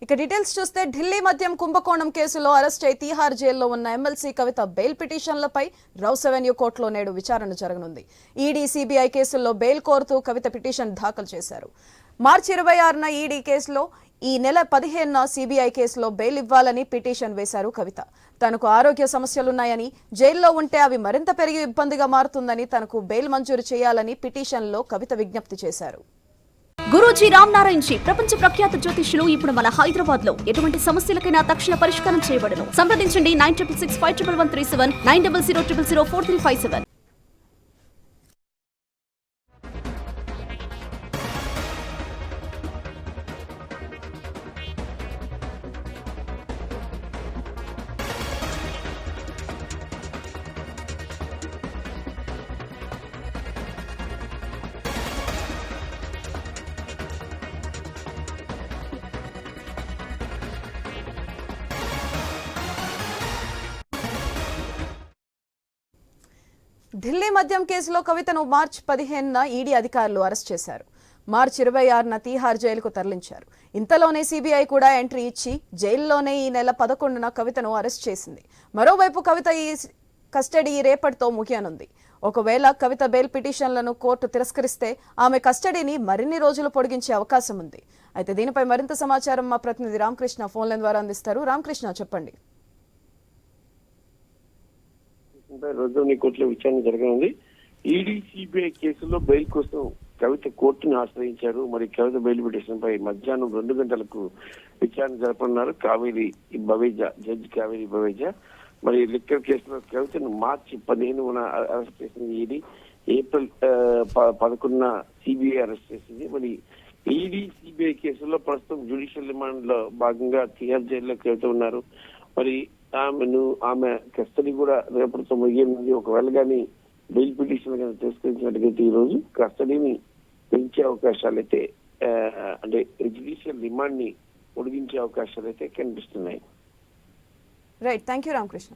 ఇక డీటెయిల్స్ చూస్తే ఢిల్లీ మద్యం కుంభకోణం కేసులో అరెస్ట్ అయి తీహార్ జైల్లో ఉన్న ఎమ్మెల్సీ కవిత బెయిల్ పిటిషన్లపై రౌస్ అవెన్యూ కోర్టులో నేడు విచారణ జరగనుంది. ఈడీ సిబిఐ కేసుల్లో బెయిల్ కోరుతూ కవిత పిటిషన్ దాఖలు చేశారు. మార్చి 26న ఈడీ కేసులో, ఈ నెల 15న సిబిఐ కేసులో బెయిల్ ఇవ్వాలని పిటిషన్ వేశారు కవిత. తనకు ఆరోగ్య సమస్యలున్నాయని, జైల్లో ఉంటే అవి మరింత పెరిగి ఇబ్బందిగా మారుతుందని, తనకు బెయిల్ మంజూరు చేయాలని పిటిషన్లో కవిత విజ్ఞప్తి చేశారు. గురూజీ రామ్ నారాయణ్ జీ ప్రపంచ ప్రఖ్యాత జ్యోతిష్యులు ఇప్పుడు మన హైదరాబాద్ లో ఎటువంటి సమస్యలకైనా తక్షణ పరిష్కారం చేయబడును. సంప్రదించండి 96651137 9000004357. ఢిల్లీ మద్యం కేసులో కవితను మార్చి 15న ఈడీ అధికారులు అరెస్ట్ చేశారు. మార్చి 26న తీహార్ జైలుకు తరలించారు. ఇంతలోనే సిబిఐ కూడా ఎంట్రీ ఇచ్చి జైల్లోనే ఈ నెల 11న కవితను అరెస్ట్ చేసింది. మరోవైపు కవిత ఈ కస్టడీ రేపటితో ముగియనుంది. ఒకవేళ కవిత బెయిల్ పిటిషన్లను కోర్టు తిరస్కరిస్తే ఆమె కస్టడీని మరిన్ని రోజులు పొడిగించే అవకాశం ఉంది. అయితే దీనిపై మరింత సమాచారం మా ప్రతినిధి రామకృష్ణ ఫోన్లైన్ ద్వారా అందిస్తారు. రామకృష్ణ, చెప్పండి. రోజుని కోర్టులో విచారణ జరగనుంది. ఈడీ సిబిఐ కేసులో బెయిల్ కోసం కవిత కోర్టును ఆశ్రయించారు. మరి కవిత బెయిల్ పిటిషన్ పై మధ్యాహ్నం 2 గంటలకు విచారణ జరపనున్నారు కావేరి బవేజా, జడ్జి కావేరి బవేజా. మరి లిక్కర్ కేసులో కవితను మార్చి 15న అరెస్ట్ చేసింది ఈడీ. ఏప్రిల్ 11న సిబిఐ అరెస్ట్ చేసింది. మరి ఈడీ సిబిఐ కేసులో ప్రస్తుతం జ్యుడిషియల్ రిమాండ్ లో భాగంగా తిహార్ జైల్లో కవిత ఉన్నారు. మరి ఆమె కస్టడీ కూడా రేపటితో ముగియనుంది. ఒకవేళ కానీ బెయిల్ పిటిషన్ కానీ తిరస్కరించినట్టుగైతే ఈ రోజు కస్టడీని పెంచే అవకాశాలు అయితే, అంటే జ్యుడిషియల్ రిమాండ్ ని పొడిగించే అవకాశాలు అయితే కనిపిస్తున్నాయి. Right, thank you Ramakrishna.